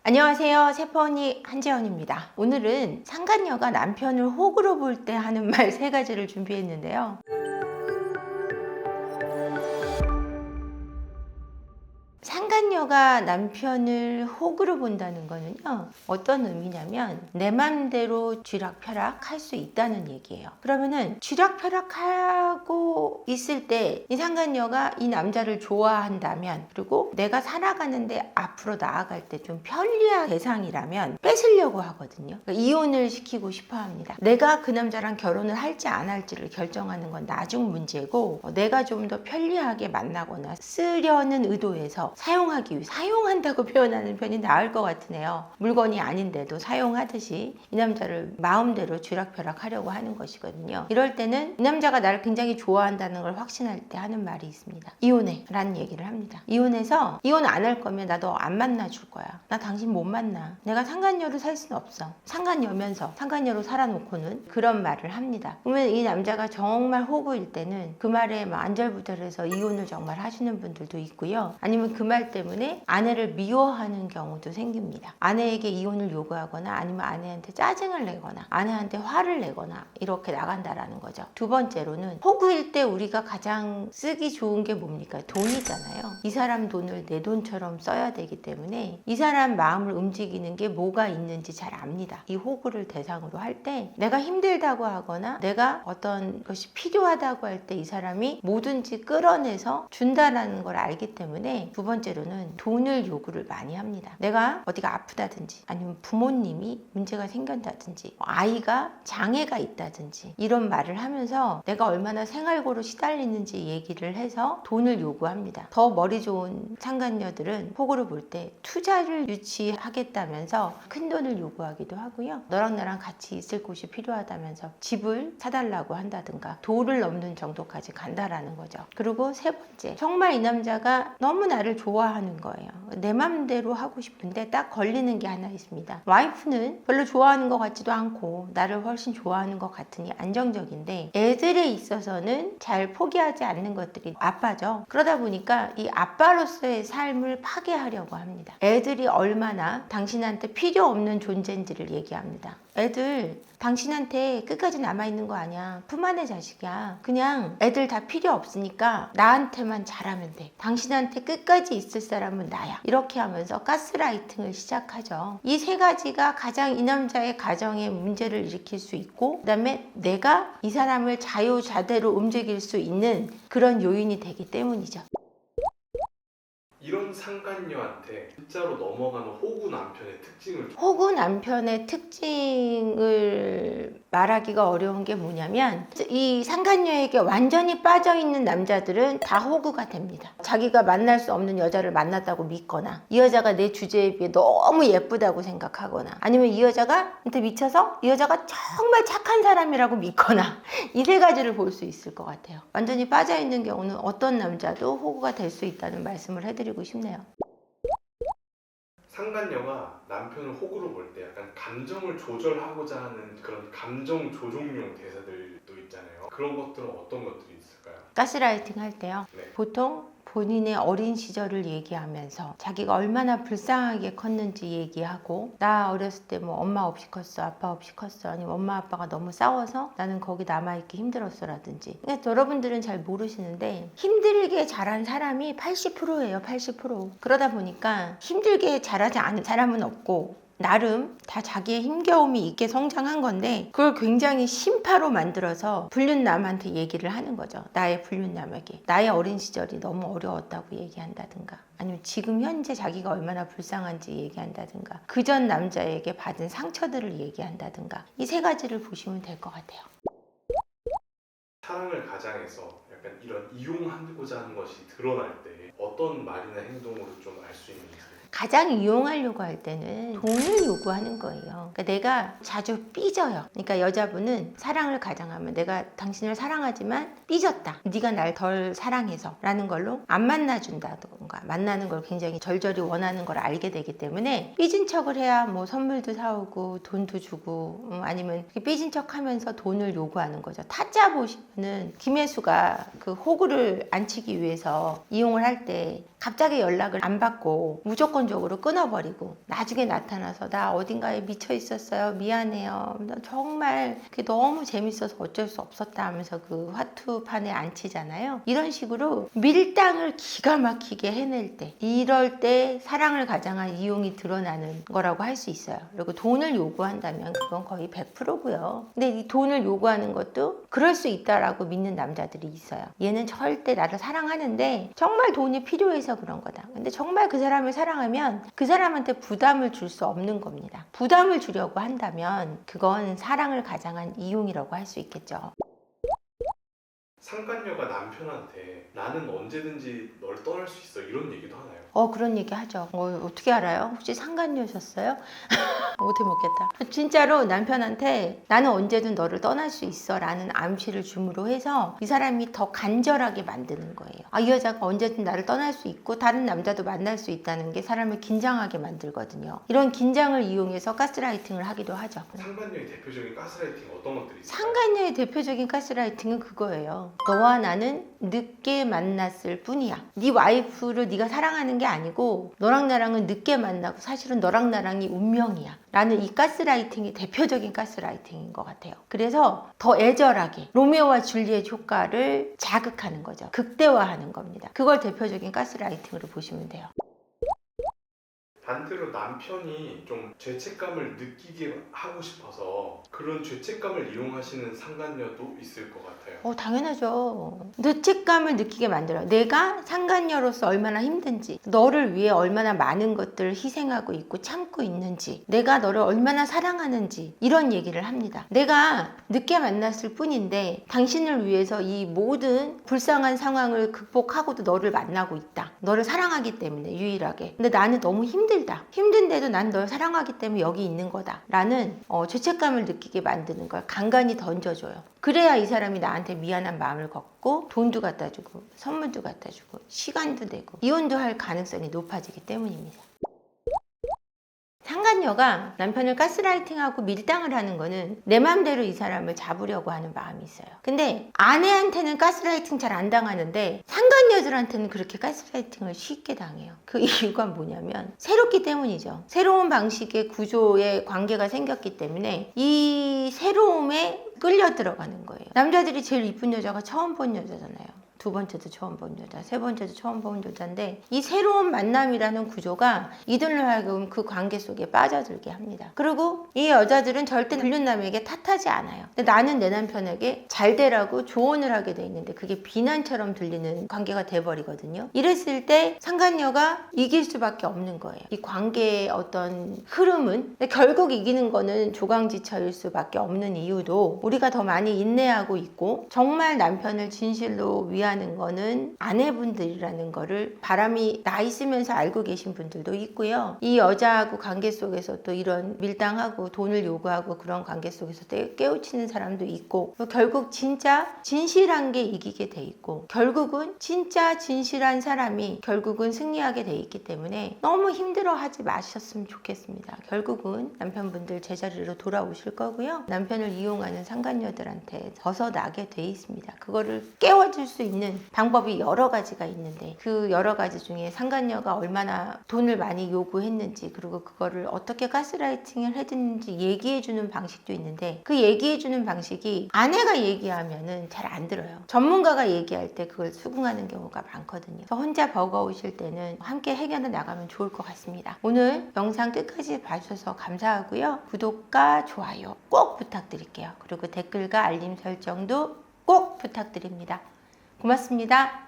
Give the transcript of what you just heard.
안녕하세요. 세퍼언니 한지연입니다. 오늘은 상간녀가 남편을 호구로 볼 때 하는 말 3가지를 준비했는데요. 상간녀가 남편을 호구로 본다는 거는요, 어떤 의미냐면 내 맘대로 쥐락펴락 할 수 있다는 얘기예요. 그러면은 쥐락펴락하고 있을 때 이 상간녀가 이 남자를 좋아한다면, 그리고 내가 살아가는데 앞으로 나아갈 때 좀 편리한 대상이라면 뺏으려고 하거든요. 그러니까 이혼을 시키고 싶어 합니다. 내가 그 남자랑 결혼을 할지 안 할지를 결정하는 건 나중 문제고, 내가 좀 더 편리하게 만나거나 쓰려는 의도에서 사용하기 위해, 사용한다고 표현하는 편이 나을 것 같으네요. 물건이 아닌데도 사용하듯이 이 남자를 마음대로 쥐락펴락 하려고 하는 것이거든요. 이럴 때는 이 남자가 나를 굉장히 좋아한다는 걸 확신할 때 하는 말이 있습니다. 이혼해 라는 얘기를 합니다. 이혼해서 이혼 안 할 거면 나 너 안 만나줄 거야. 나 당신 못 만나. 내가 상간녀로 살 수는 없어. 상간녀면서 상간녀로 살아놓고는 그런 말을 합니다. 그러면 이 남자가 정말 호구일 때는 그 말에 막 안절부절해서 이혼을 정말 하시는 분들도 있고요. 아니면 그 말 때문에 아내를 미워하는 경우도 생깁니다. 아내에게 이혼을 요구하거나 아니면 아내한테 짜증을 내거나 아내한테 화를 내거나 이렇게 나간다라는 거죠. 두 번째로는 호구일 때 우리가 가장 쓰기 좋은 게 뭡니까? 돈이잖아요. 이 사람 돈을 내 돈처럼 써야 되기 때문에 이 사람 마음을 움직이는 게 뭐가 있는지 잘 압니다. 이 호구를 대상으로 할 때 내가 힘들다고 하거나 내가 어떤 것이 필요하다고 할 때 이 사람이 뭐든지 끌어내서 준다라는 걸 알기 때문에 두 번째로는 돈을 요구를 많이 합니다. 내가 어디가 아프다든지 아니면 부모님이 문제가 생겼다든지 아이가 장애가 있다든지 이런 말을 하면서 내가 얼마나 생활고로 시달리는지 얘기를 해서 돈을 요구합니다. 더 머리 좋은 상간녀들은 호구를 볼 때 투자를 유치하겠다면서 큰 돈을 요구하기도 하고요. 너랑 나랑 같이 있을 곳이 필요하다면서 집을 사달라고 한다든가 도를 넘는 정도까지 간다라는 거죠. 그리고 세 번째, 정말 이 남자가 너무 나를 좋아하는 거예요. 내 맘대로 하고 싶은데 딱 걸리는 게 하나 있습니다. 와이프는 별로 좋아하는 것 같지도 않고 나를 훨씬 좋아하는 것 같으니 안정적인데 애들에 있어서는 잘 포기하지 않는 것들이 아빠죠. 그러다 보니까 이 아빠로서의 삶을 파괴하려고 합니다. 애들이 얼마나 당신한테 필요 없는 존재인지를 얘기합니다. 애들 당신한테 끝까지 남아있는 거 아니야. 품 안의 자식이야. 그냥 애들 다 필요 없으니까 나한테만 잘하면 돼. 당신한테 끝까지 있을 사람은 나야. 이렇게 하면서 가스라이팅을 시작하죠. 이 3가지가 가장 이 남자의 가정에 문제를 일으킬 수 있고, 그 다음에 내가 이 사람을 자유자대로 움직일 수 있는 그런 요인이 되기 때문이죠. 이런 상간녀한테 진짜로 넘어가는 호구 남편의 특징을 말하기가 어려운 게 뭐냐면, 이 상간녀에게 완전히 빠져있는 남자들은 다 호구가 됩니다. 자기가 만날 수 없는 여자를 만났다고 믿거나, 이 여자가 내 주제에 비해 너무 예쁘다고 생각하거나, 아니면 이 여자가 한테 미쳐서 이 여자가 정말 착한 사람이라고 믿거나, 이 3가지를 볼 수 있을 것 같아요. 완전히 빠져있는 경우는 어떤 남자도 호구가 될 수 있다는 말씀을 해드리고 싶네요. 상간녀가 남편을 호구로 볼 때 약간 감정을 조절하고자 하는 그런 감정 조종용 대사들도 있잖아요. 그런 것들은 어떤 것들이 있을까요? 가스라이팅 할 때요. 네. 보통 본인의 어린 시절을 얘기하면서 자기가 얼마나 불쌍하게 컸는지 얘기하고, 나 어렸을 때 뭐 엄마 없이 컸어, 아빠 없이 컸어, 아니면 엄마 아빠가 너무 싸워서 나는 거기 남아있기 힘들었어 라든지. 그러니까 여러분들은 잘 모르시는데 힘들게 자란 사람이 80%예요. 80%. 그러다 보니까 힘들게 자라지 않은 사람은 없고, 나름 다 자기의 힘겨움이 있게 성장한 건데 그걸 굉장히 심파로 만들어서 불륜남한테 얘기를 하는 거죠. 나의 불륜남에게 나의 어린 시절이 너무 어려웠다고 얘기한다든가, 아니면 지금 현재 자기가 얼마나 불쌍한지 얘기한다든가, 그전 남자에게 받은 상처들을 얘기한다든가, 이 3가지를 보시면 될 것 같아요. 사랑을 가장해서 약간 이런 이용하고자 하는 것이 드러날 때 어떤 말이나 행동으로 좀 알 수 있는지. 가장 이용하려고 할 때는 돈을 요구하는 거예요. 그러니까 내가 자주 삐져요. 그러니까 여자분은 사랑을 가장하면 내가 당신을 사랑하지만 삐졌다, 네가 날 덜 사랑해서 라는 걸로 안 만나준다던가, 만나는 걸 굉장히 절절히 원하는 걸 알게 되기 때문에 삐진 척을 해야 뭐 선물도 사오고 돈도 주고, 아니면 삐진 척 하면서 돈을 요구하는 거죠. 타짜 보시면은 김혜수가 그 호구를 안 치기 위해서 이용을 할 때 갑자기 연락을 안 받고 무조건적으로 끊어버리고 나중에 나타나서 나 어딘가에 미쳐 있었어요. 미안해요. 나 정말 그게 너무 재밌어서 어쩔 수 없었다 하면서 그 화투판에 앉히잖아요. 이런 식으로 밀당을 기가 막히게 해낼 때, 이럴 때 사랑을 가장한 이용이 드러나는 거라고 할 수 있어요. 그리고 돈을 요구한다면 그건 거의 100%고요. 근데 이 돈을 요구하는 것도 그럴 수 있다라고 믿는 남자들이 있어요. 얘는 절대 나를 사랑하는데 정말 돈이 필요해서 그런 거다. 근데 정말 그 사람을 사랑하면 그 사람한테 부담을 줄 수 없는 겁니다. 부담을 주려고 한다면 그건 사랑을 가장한 이용이라고 할 수 있겠죠. 상간녀가 남편한테 나는 언제든지 널 떠날 수 있어 이런 얘기도 하나요? 그런 얘기 하죠. 어떻게 알아요? 혹시 상간녀셨어요? 못해 먹겠다. 진짜로 남편한테 나는 언제든 너를 떠날 수 있어 라는 암시를 줌으로 해서 이 사람이 더 간절하게 만드는 거예요. 이 여자가 언제든 나를 떠날 수 있고 다른 남자도 만날 수 있다는 게 사람을 긴장하게 만들거든요. 이런 긴장을 이용해서 가스라이팅을 하기도 하죠. 상간녀의 대표적인 가스라이팅 어떤 것들이 있을까요? 상간녀의 대표적인 가스라이팅은 그거예요. 너와 나는 늦게 만났을 뿐이야. 네 와이프를 네가 사랑하는 게 아니고 너랑 나랑은 늦게 만나고 사실은 너랑 나랑이 운명이야 라는 이 가스라이팅이 대표적인 가스라이팅인 것 같아요. 그래서 더 애절하게 로미오와 줄리엣 효과를 자극하는 거죠. 극대화하는 겁니다. 그걸 대표적인 가스라이팅으로 보시면 돼요. 반대로 남편이 좀 죄책감을 느끼게 하고 싶어서 그런 죄책감을 이용하시는 상간녀도 있을 것 같아요. 당연하죠. 죄책감을 느끼게 만들어요. 내가 상간녀로서 얼마나 힘든지, 너를 위해 얼마나 많은 것들을 희생하고 있고 참고 있는지, 내가 너를 얼마나 사랑하는지 이런 얘기를 합니다. 내가 늦게 만났을 뿐인데 당신을 위해서 이 모든 불쌍한 상황을 극복하고도 너를 만나고 있다. 너를 사랑하기 때문에 유일하게. 근데 나는 너무 힘든데도 난 널 사랑하기 때문에 여기 있는 거다 라는 죄책감을 느끼게 만드는 걸 간간히 던져줘요. 그래야 이 사람이 나한테 미안한 마음을 갖고 돈도 갖다 주고 선물도 갖다 주고 시간도 내고 이혼도 할 가능성이 높아지기 때문입니다. 상간녀가 남편을 가스라이팅하고 밀당을 하는 거는 내 맘대로 이 사람을 잡으려고 하는 마음이 있어요. 근데 아내한테는 가스라이팅 잘 안 당하는데 상간녀들한테는 그렇게 가스라이팅을 쉽게 당해요. 그 이유가 뭐냐면 새롭기 때문이죠. 새로운 방식의 구조의 관계가 생겼기 때문에 이 새로움에 끌려 들어가는 거예요. 남자들이 제일 이쁜 여자가 처음 본 여자잖아요. 두 번째도 처음 본 여자, 세 번째도 처음 본 여자인데 이 새로운 만남이라는 구조가 이들로 하여금 그 관계 속에 빠져들게 합니다. 그리고 이 여자들은 절대 불륜남에게 탓하지 않아요. 근데 나는 내 남편에게 잘 되라고 조언을 하게 돼 있는데 그게 비난처럼 들리는 관계가 돼버리거든요. 이랬을 때 상간녀가 이길 수밖에 없는 거예요. 이 관계의 어떤 흐름은. 근데 결국 이기는 거는 조강지처일 수밖에 없는 이유도 우리가 더 많이 인내하고 있고 정말 남편을 진실로 위하는 거는 아내분들이라는 거를 바람이 나 있으면서 알고 계신 분들도 있고요. 이 여자하고 관계 속에서 또 이런 밀당하고 돈을 요구하고 그런 관계 속에서 깨우치는 사람도 있고 결국 진짜 진실한 게 이기게 돼 있고 결국은 진짜 진실한 사람이 결국은 승리하게 돼 있기 때문에 너무 힘들어하지 마셨으면 좋겠습니다. 결국은 남편분들 제자리로 돌아오실 거고요. 남편을 이용하는 상간녀들한테 벗어나게 돼 있습니다. 그거를 깨워줄 수 있는 방법이 여러 가지가 있는데 그 여러 가지 중에 상간녀가 얼마나 돈을 많이 요구했는지 그리고 그거를 어떻게 가스라이팅을 해줬는지 얘기해주는 방식도 있는데 그 얘기해주는 방식이 아내가 얘기하면은 잘 안 들어요. 전문가가 얘기할 때 그걸 수긍하는 경우가 많거든요. 그래서 혼자 버거우실 때는 함께 해결해 나가면 좋을 것 같습니다. 오늘 영상 끝까지 봐주셔서 감사하고요. 구독과 좋아요 꼭 부탁드릴게요. 그리고 댓글과 알림 설정도 꼭 부탁드립니다. 고맙습니다.